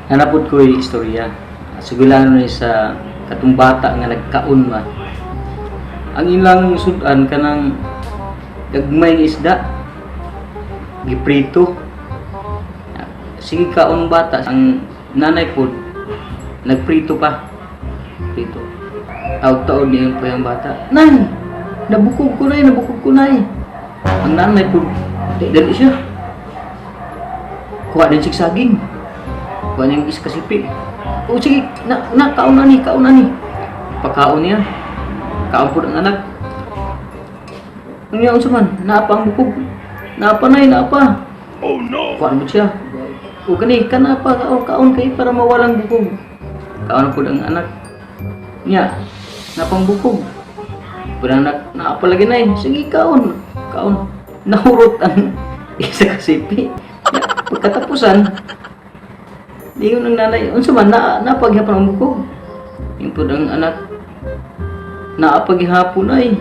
Nanapod ko yung istorya. Sugilan ni sa katong bata nga nagkaon ba. Ang ilang sudan kanang gagmay nga isda giprito. Sige kaon bata ang nanay pod nagprito pa. Prito. Taon niya pa yung bata. Nay, nabukog ko nay. Ang nanay pod dali siya. Kuha din sigsaging. Kuha niya yung iskasipi. O sige, kaon na ni. Pakaon niya. Kaon po ng anak. Ang yaon sa man, naapa ang bukog. Naapa. Oh no! Kuha mo siya. O gani, kanapa, kaon kayo para mawalang bukog. Kaon po ng anak. Niya, napang bukog. Pero naapa lagi na yun. Sige, kaon. Nahurot ang isa kasipi. Pagkatapusan, di yun ang nanay. Unsa man, napaghapon ang bukog. Yung po ang anak, naapaghapon ay.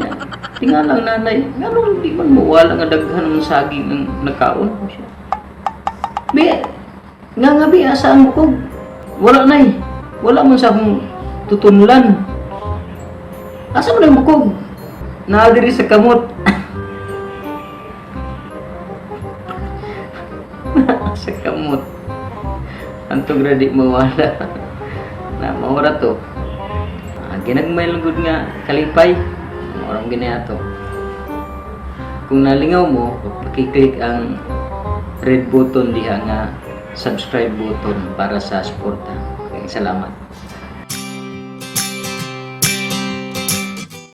Yan. Tingnan lang nanay, ngano di man mawala nga daghan ng saging ng nakaon ko siya. Nga asa ang bukog. Wala nay. Wala man sa akong tutunlan. Asa man ang bukog? Naadiri sa kamot. Sa kamot. Antong gradi mawala. Na mawala to. Ginagmay lugod nga kalipay. Orang ginayato. Kung nalingaw mo, pakiclick ang red button diha nga subscribe button para sa suporta. Salamat.